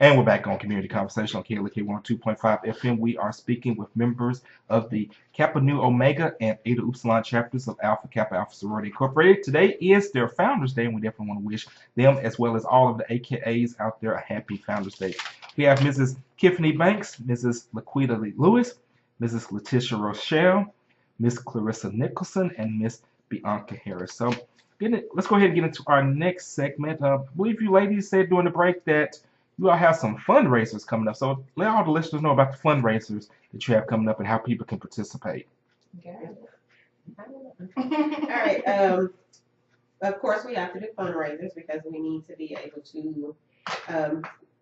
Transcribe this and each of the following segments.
And we're back on Community Conversation on KLK 102.5 FM. We are speaking with members of the Kappa Nu Omega and Eta Upsilon chapters of Alpha Kappa Alpha Sorority Incorporated. Today is their Founders Day, and we definitely want to wish them, as well as all of the AKAs out there, a happy Founders Day. We have Mrs. Tiffany Banks, Mrs. Laquita Lee Lewis, Mrs. Letitia Rochelle, Miss Clarissa Nicholson, and Miss Bianca Harris. So let's go ahead and get into our next segment. I believe you ladies said during the break that you all have some fundraisers coming up. So let all the listeners know about the fundraisers that you have coming up and how people can participate. Okay. All right. Of course, we have to do fundraisers because we need to be able to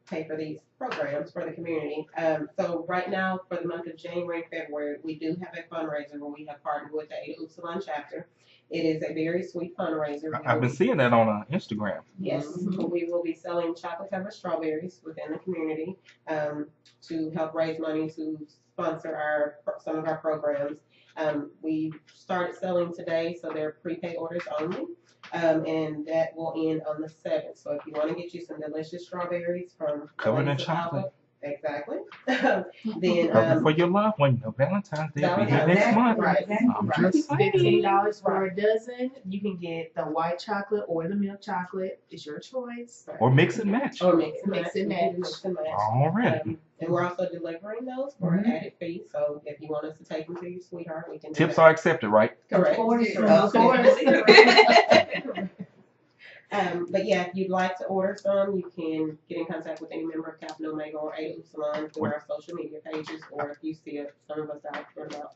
pay for these programs for the community. So right now, for the month of January and February, we do have a fundraiser where we have partnered with the Eta Upsilon chapter. It is a very sweet fundraiser. I've been seeing that on Instagram. Yes, we will be selling chocolate-covered strawberries within the community to help raise money to sponsor some of our programs. We started selling today, so they're prepaid orders only, and that will end on the 7th. So if you want to get you some delicious strawberries from covered in chocolate. Alpha, exactly. Then for your loved one, Valentine's Day will be here next month. Right. Just $15 for a dozen. You can get the white chocolate or the milk chocolate. It's your choice. Or mix and match. Or mix and match. Already. And we're also delivering those for an added fee. So if you want us to take them to your sweetheart, we can. Tips are accepted, right? Correct. Of course. But yeah, if you'd like to order some, you can get in contact with any member of Kappa Nu Omega or Eta Upsilon through our social media pages, or if you see some of us out for about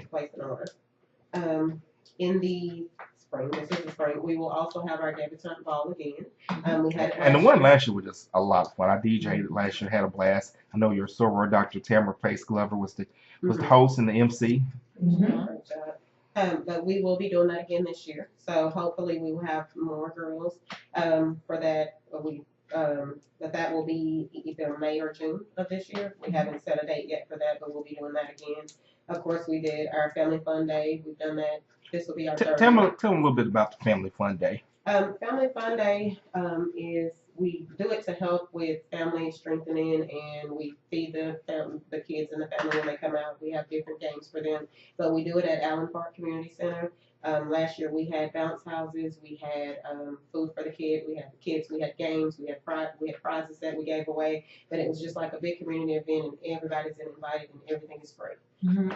place an order. In the spring, this is the spring, we will also have our debutante ball again. We had and the one last year was just a lot of fun. I DJ'd it last year, had a blast. I know your soror, Dr. Tamara Pace Glover, was the host and the MC. Great job. But we will be doing that again this year. So hopefully we will have more girls for that. But that will be either May or June of this year. We haven't set a date yet for that, but we'll be doing that again. Of course, we did our Family Fun Day. We've done that. This will be our third. Tell me a little bit about the Family Fun Day. Family Fun Day is we do it to help with family strengthening, and we feed the kids in the family when they come out. We have different games for them, but we do it at Allen Park Community Center. Last year we had bounce houses, we had food for the kids, we had games, we had prizes that we gave away, but it was just like a big community event, and everybody's invited, and everything is free.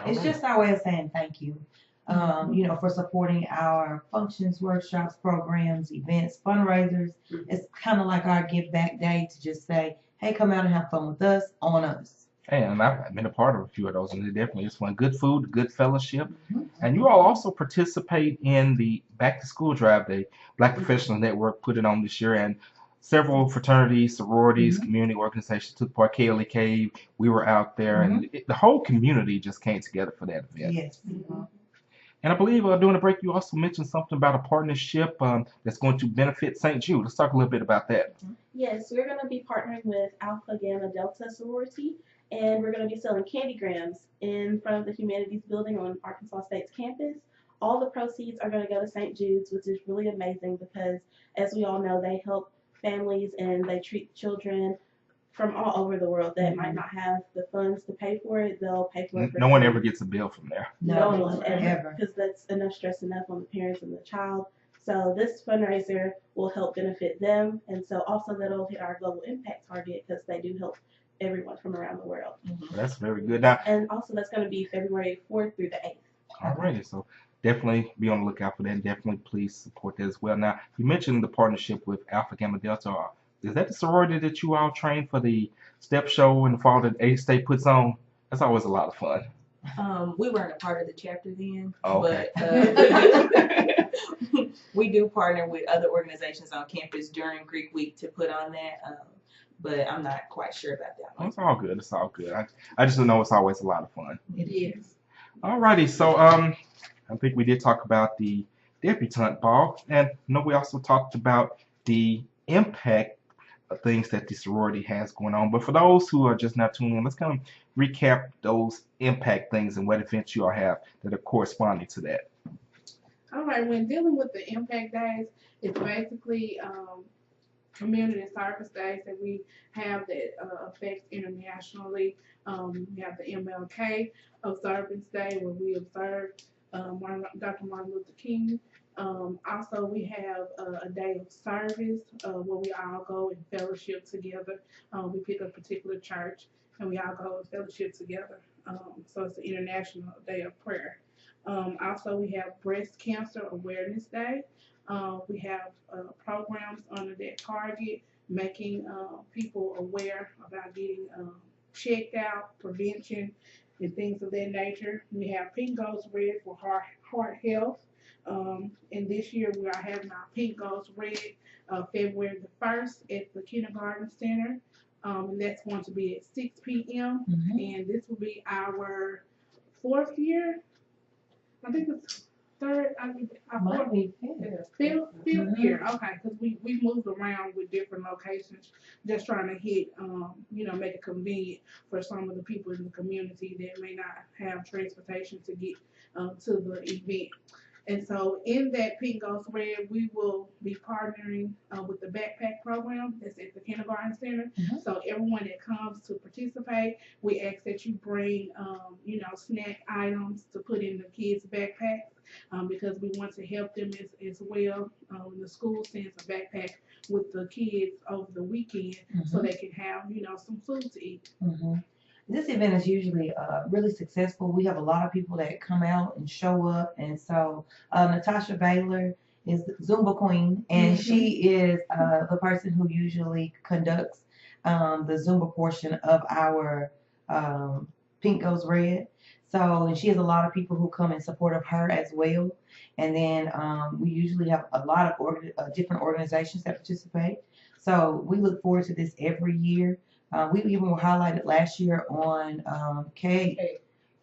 It's just our way of saying thank you. For supporting our functions, workshops, programs, events, fundraisers. It's kind of like our give back day to just say, hey, come out and have fun with us, on us. And I've been a part of a few of those, and it definitely is fun. Good food, good fellowship. And you all also participate in the Back to School Drive Day. Black Professional Network put it on this year, and several fraternities, sororities, community organizations took part. KLK, we were out there, and the whole community just came together for that event. Yes. And I believe during the break you also mentioned something about a partnership that's going to benefit St. Jude. Let's talk a little bit about that. Yes, we're going to be partnering with Alpha Gamma Delta Sorority, and we're going to be selling candygrams in front of the Humanities Building on Arkansas State's campus. All the proceeds are going to go to St. Jude's, which is really amazing because, as we all know, they help families and they treat children from all over the world that might not have the funds to pay for it. They'll pay for it. No one ever gets a bill from there. No one ever, because that's enough stress enough on the parents and the child. So this fundraiser will help benefit them, and so also that'll hit our global impact target because they do help everyone from around the world. That's very good. Now, and also that's going to be February 4th through the 8th. Alrighty, so definitely be on the lookout for that. And definitely please support that as well. Now, you mentioned the partnership with Alpha Gamma Delta. Is that the sorority that you all trained for the step show in the fall that A State puts on? That's always a lot of fun. We weren't a part of the chapter then, okay. But we do partner with other organizations on campus during Greek Week to put on that. But I'm not quite sure about that one. It's all good. It's all good. I just know it's always a lot of fun. It is. Alrighty, so I think we did talk about the debutante ball, and we also talked about the impact of things that the sorority has going on. But for those who are just not tuning in, let's kind of recap those impact things and what events you all have that are corresponding to that. All right, when dealing with the impact days, it's basically community service days that we have that affects internationally. We have the MLK Observance Day where we observe Dr. Martin Luther King. Also, we have a day of service where we all go and fellowship together. We pick a particular church and we all go and fellowship together. So it's the International Day of Prayer. Also, we have Breast Cancer Awareness Day. We have programs under that target, making people aware about getting checked out, prevention, and things of that nature. We have Pink Goes Red for heart health. And this year we are having our Pink Goes Red February the 1st at the Kindergarten Center. And that's going to be at 6 p.m. And this will be our 4th year. I think it's third. Might be fifth year. Okay, because we moved around with different locations, just trying to hit, make it convenient for some of the people in the community that may not have transportation to get to the event. And so in that Pink Goes Red, we will be partnering with the backpack program that's at the Kindergarten Center. So everyone that comes to participate, we ask that you bring, snack items to put in the kids' backpacks because we want to help them as well. The school sends a backpack with the kids over the weekend so they can have, some food to eat. This event is usually really successful. We have a lot of people that come out and show up. And so Natasha Baylor is the Zumba queen, and she is the person who usually conducts the Zumba portion of our Pink Goes Red. So, and she has a lot of people who come in support of her as well. And then we usually have a lot of different organizations that participate. So we look forward to this every year. We even were highlighted last year on K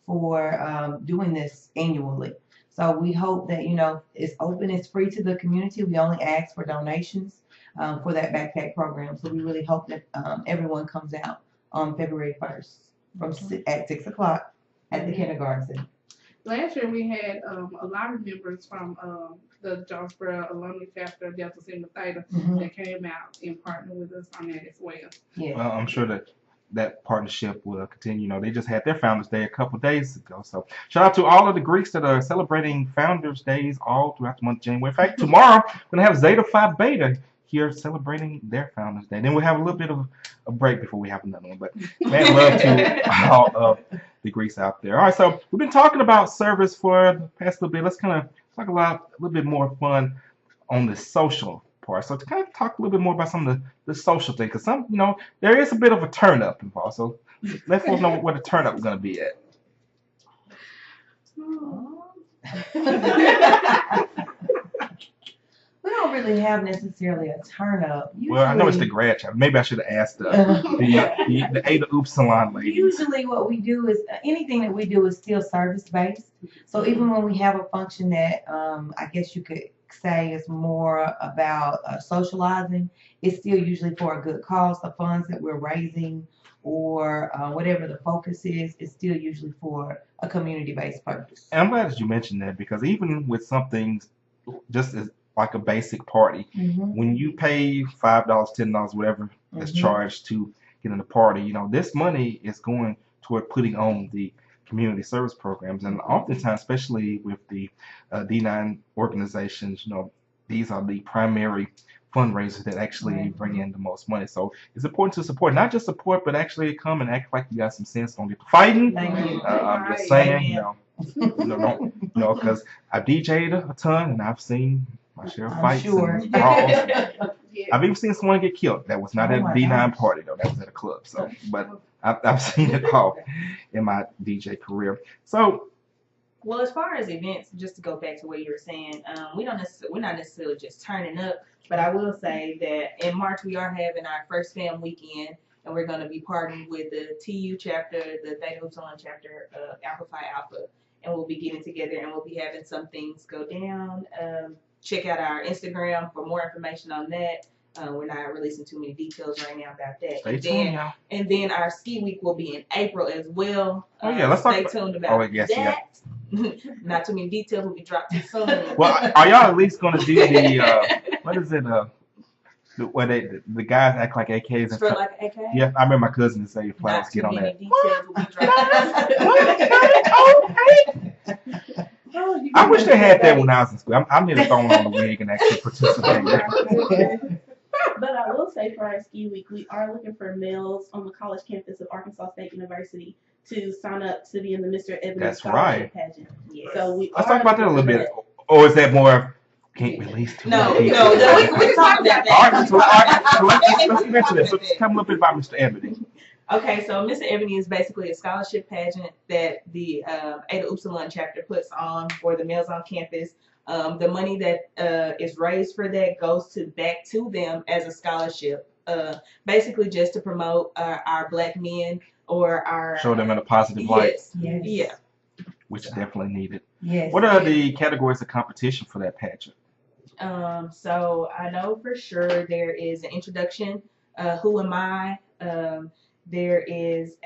for doing this annually. So we hope that, it's open, it's free to the community. We only ask for donations for that backpack program. So we really hope that everyone comes out on February 1st at 6 o'clock at the Kindergarten Center. Last year we had a lot of members from the Jonesboro Alumni Chapter of Delta Sigma Theta that came out and partnered with us on that as well. Yeah. Well, I'm sure that partnership will continue. They just had their Founders Day a couple days ago. So shout out to all of the Greeks that are celebrating Founders Days all throughout the month of January. In fact, tomorrow we're going to have Zeta Phi Beta here celebrating their Founders Day. Then we'll have a little bit of a break before we have another one. But man, love to all of the Greeks out there. All right, so we've been talking about service for the past little bit. Let's kind of talk about a little bit more fun on the social part. So to kind of talk a little bit more about some of the social things, because there is a bit of a turn up involved. So let folks know where the turn up is going to be at. We don't really have necessarily a turn up. Well, I know it's the grad chapter. Maybe I should have asked the Ada Upsilon lady. Usually what we do is, anything that we do is still service-based. So even when we have a function that I guess you could say is more about socializing, it's still usually for a good cause. The funds that we're raising or whatever the focus is still usually for a community-based purpose. And I'm glad that you mentioned that, because even with some things just as like a basic party, when you pay $5, $10, whatever is charged to get in the party, this money is going toward putting on the community service programs. And oftentimes, especially with the D9 organizations, these are the primary fundraisers that actually bring in the most money. So it's important to support, not just support, but actually come and act like you got some sense. Don't get to fighting. I'm just saying, because I've DJ'd a ton and I've seen my share of fights and brawls. I've even seen someone get killed. That was not at a D9 party though. That was at a club. So, but I've seen it all in my DJ career. So, well, as far as events, just to go back to what you were saying, we're not necessarily just turning up, but I will say that in March we are having our first fam weekend, and we're going to be partnering with the TU chapter, the Theta Upsilon chapter of Alpha Phi Alpha, and we'll be getting together and we'll be having some things go down. Check out our Instagram for more information on that. We're not releasing too many details right now about that. Stay tuned, y'all. And then our ski week will be in April as well. Let's stay tuned about that. Yeah. Not too many details will be dropped too soon. Well, are y'all at least going to do the what is it? Where the guys act like AKs and Strut stuff. like an AK. Yeah, I remember my cousin say flowers Not get too on many that. details will be dropped. I wish they had that when I was in school. I'm near throwing on the wig and actually participating. But I will say for our ski week, we are looking for males on the college campus of Arkansas State University to sign up to be in the Mr. Ebony That's Scholarship right. pageant. Yes. So we Let's are talk about that a looking little for bit. that. Or is that more of can't release too No, many no, people? we can talk about All right, that. so let's mention this. So just tell me a little bit about Mr. Ebony. Okay, so Mr. Ebony is basically a scholarship pageant that the Ada Upsilon chapter puts on for the males on campus. The money that is raised for that goes back to them as a scholarship, basically just to promote our black men or our Show them in a positive light, yes, Yes. yeah. which is definitely needed. Yes. What are the categories of competition for that pageant? So I know for sure there is an introduction. Who am I? There is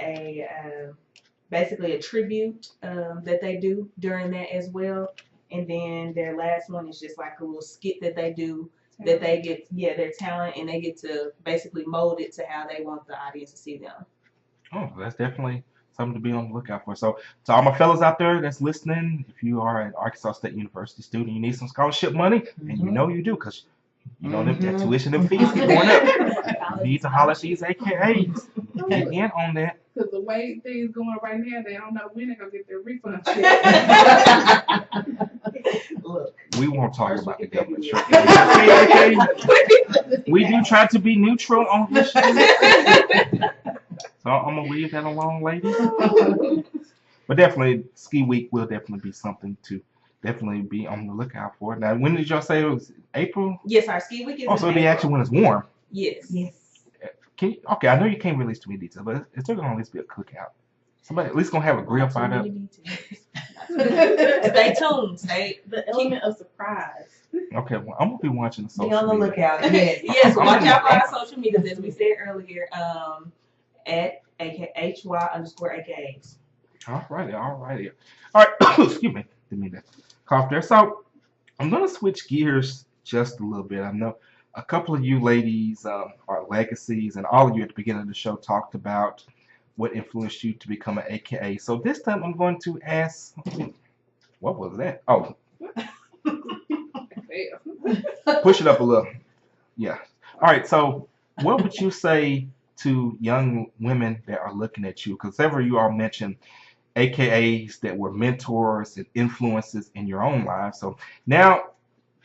basically a tribute that they do during that as well, and then their last one is just like a little skit that they do that they get their talent, and they get to basically mold it to how they want the audience to see them. Oh, that's definitely something to be on the lookout for. So, to all my fellas out there that's listening, if you are an Arkansas State University student, you need some scholarship money, and you know you do, because you know that tuition and fees keep going up. You need to holler at these AKAs. Get in on that. Because the way things going right now, they don't know when they're going to get their refund. Look, We won't talk about the government shutdown. Okay. We do try to be neutral on this. So I'm gonna leave that alone, ladies. But definitely, ski week will definitely be something to definitely be on the lookout for. Now, when did y'all say it was? April? yes, our ski week is. Oh, so it'll be actually when it's warm. Yes. Yes. Okay, I know you can't release too many details, but it's still gonna at least be a cookout. Somebody at least gonna have a grill fired up. Stay tuned. The element of surprise. Okay, well, I'm gonna be watching the social Be on the media. lookout. Yes. Yes, I'm watch gonna- out for our social medias, as we said earlier, at HY_AKAs. Alrighty. All right, excuse me. Didn't mean to cough there. So I'm gonna switch gears just a little bit. I know a couple of you ladies are legacies, and all of you at the beginning of the show talked about what influenced you to become an AKA. So this time I'm going to ask, what was that? Oh, push it up a little. Yeah. All right. So what would you say to young women that are looking at you? Because several of you all mentioned AKAs that were mentors and influences in your own lives. So now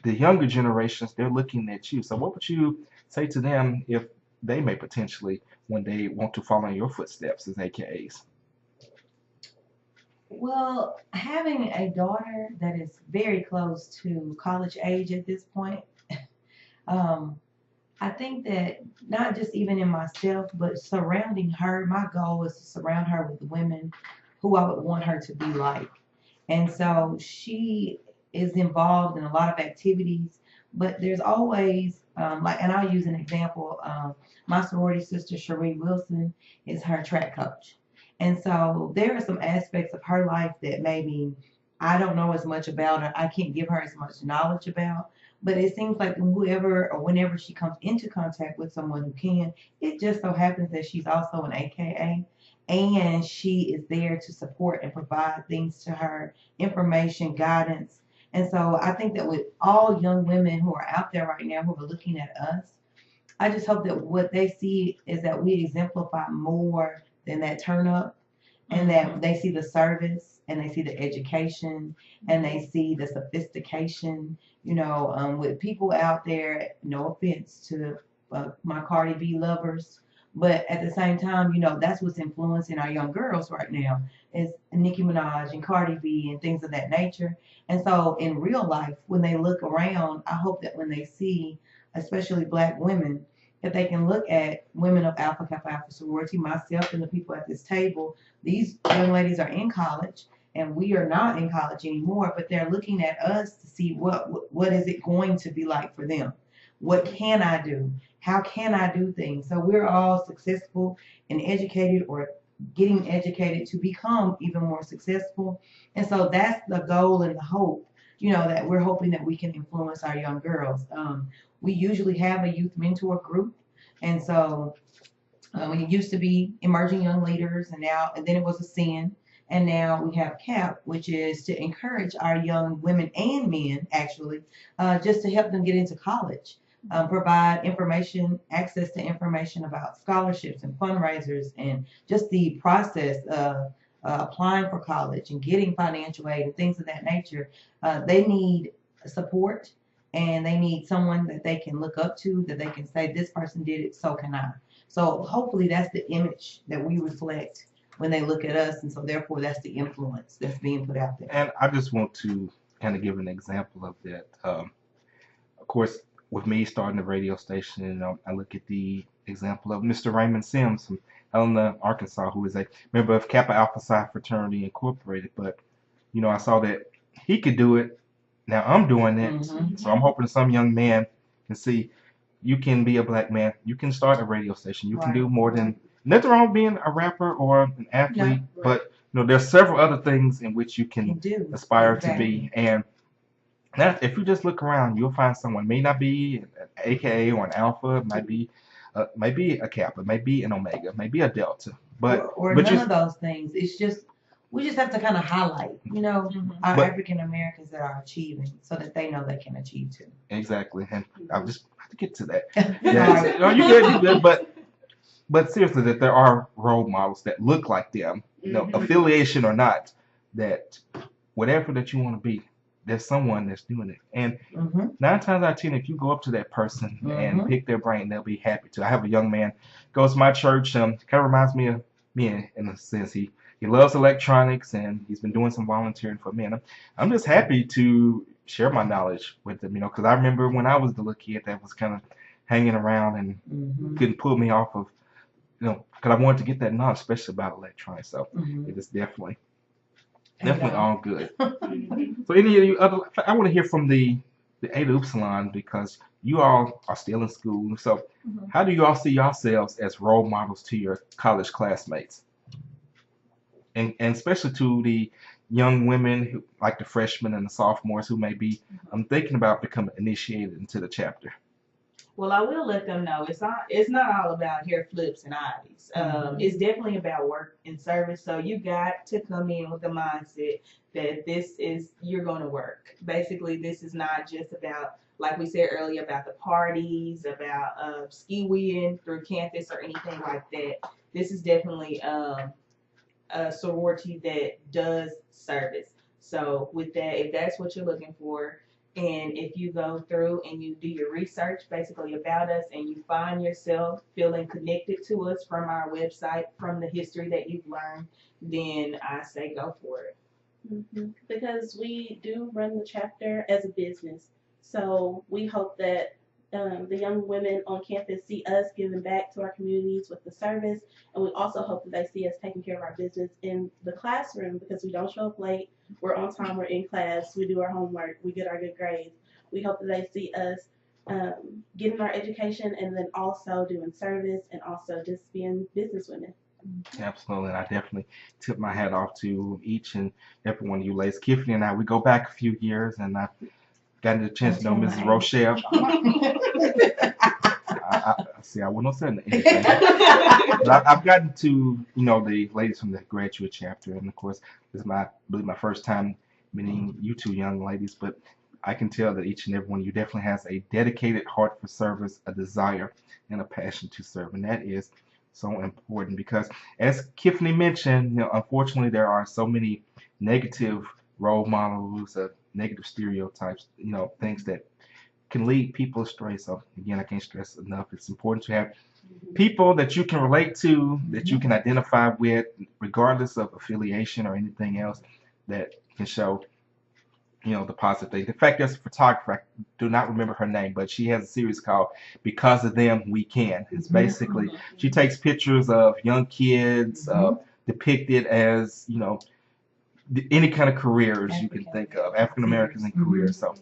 the younger generations, they're looking at you. So what would you say to them if they may potentially one day want to follow in your footsteps as AKAs? Well, having a daughter that is very close to college age at this point, I think that not just even in myself, but surrounding her, my goal is to surround her with women who I would want her to be like. And so she is involved in a lot of activities, but there's always, and I'll use an example. My sorority sister, Cherie Wilson, is her track coach. And so there are some aspects of her life that maybe I don't know as much about, or I can't give her as much knowledge about. But it seems like whoever or whenever she comes into contact with someone who can, it just so happens that she's also an AKA, and she is there to support and provide things to her, information, guidance. And so I think that with all young women who are out there right now who are looking at us, I just hope that what they see is that we exemplify more than that turn up, and that they see the service, and they see the education, and they see the sophistication. With people out there, no offense to my Cardi B lovers, but at the same time, that's what's influencing our young girls right now is Nicki Minaj and Cardi B and things of that nature. And so in real life, when they look around, I hope that when they see, especially black women, that they can look at women of Alpha Kappa Alpha sorority, myself and the people at this table. These young ladies are in college, and we are not in college anymore, but they're looking at us to see what is it going to be like for them. What can I do? How can I do things? So we're all successful and educated, or getting educated to become even more successful. And so that's the goal and the hope, that we're hoping that we can influence our young girls. We usually have a youth mentor group, and so it used to be emerging young leaders, and then it was a sin. And now we have CAP, which is to encourage our young women and men, actually, just to help them get into college, provide information, access to information about scholarships and fundraisers, and just the process of applying for college and getting financial aid and things of that nature. They need support, and they need someone that they can look up to, that they can say, this person did it, so can I. So hopefully that's the image that we reflect when they look at us, and so therefore that's the influence that's being put out there. And I just want to kind of give an example of that. Of course, with me starting the radio station, I look at the example of Mr. Raymond Sims from Helena, Arkansas, who is a member of Kappa Alpha Psi Fraternity Incorporated. But, I saw that he could do it. Now I'm doing it. Mhm. So I'm hoping some young man can see you can be a black man. You can start a radio station. You can Right. do more than nothing wrong with being a rapper or an athlete. No. But there's several other things in which you Can can do. aspire Exactly. to be. And that if you just look around, you'll find someone. May not be an AKA or an alpha. Might be a kappa. Might be an omega. Might be a delta. But or but none you of those things. It's just we just have to kind of highlight, our But- African Americans that are achieving, so that they know they can achieve too. exactly. And I'll just have to get to that. Right. Yeah, no, you good, you good. But seriously, that there are role models that look like them, affiliation or not, that whatever that you want to be, there's someone that's doing it. And Mm-hmm. 9 times out of 10, if you go up to that person and Mhm. pick their brain, they'll be happy to. I have a young man goes to my church. Kind of reminds me of me in a sense. He loves electronics and he's been doing some volunteering for me. And I'm just happy to share my knowledge with him, because I remember when I was the little kid that was kind of hanging around and Mm-hmm. couldn't pull me off of, because I wanted to get that knowledge, especially about electronics. So Mm-hmm. it is definitely And, all good. So any of you other, I want to hear from the Eta Upsilon, because you all are still in school. So how do you all see yourselves as role models to your college classmates? And especially to the young women, who, like the freshmen and the sophomores, who may be thinking about becoming initiated into the chapter. Well, I will let them know it's not all about hair flips and eyes. It's definitely about work and service. So you got to come in with the mindset that you're going to work. Basically, this is not just about, like we said earlier, about the parties, about ski-weeing through campus or anything like that. This is definitely a sorority that does service. So with that, if that's what you're looking for, and if you go through and you do your research basically about us and you find yourself feeling connected to us from our website, from the history that you've learned, then I say go for it. Because we do run the chapter as a business. So we hope that the young women on campus see us giving back to our communities with the service. And we also hope that they see us taking care of our business in the classroom, because we don't show up late. We're on time, we're in class, we do our homework, we get our good grades. We hope that they see us getting our education and then also doing service and also just being business women. Absolutely, and I definitely tip my hat off to each and every one of you ladies. Tiffany and I, we go back a few years, and I've gotten the chance to know Mrs. Rochelle. I wouldn't say anything. But I've gotten to, the ladies from the graduate chapter, and of course, this is I believe my first time meeting you two young ladies, but I can tell that each and every one of you definitely has a dedicated heart for service, a desire, and a passion to serve, and that is so important, because as Tiffany mentioned, unfortunately there are so many negative role models, negative stereotypes, things that can lead people astray. So again, I can't stress enough, it's important to have people that you can relate to, that you can identify with, regardless of affiliation or anything else, that can show the positive things. In fact, there's a photographer, I do not remember her name, but she has a series called Because of Them We Can. It's basically, she takes pictures of young kids depicted as, any kind of careers you can think of, African Americans in careers. So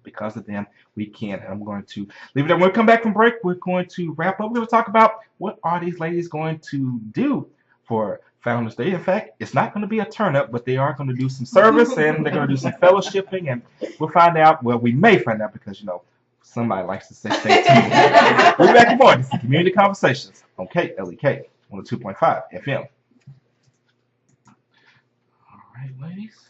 because of them, we can. And I'm going to leave it there. When we come back from break, we're going to wrap up. We're going to talk about what are these ladies going to do for Founders Day. In fact, it's not going to be a turn up, but they are going to do some service and they're going to do some fellowshipping, and we'll find out. Well, we may find out because, you know, somebody likes to say stay tuned. We'll be back in more. This is Community Conversations on KLEK 102.5 FM. All right, ladies.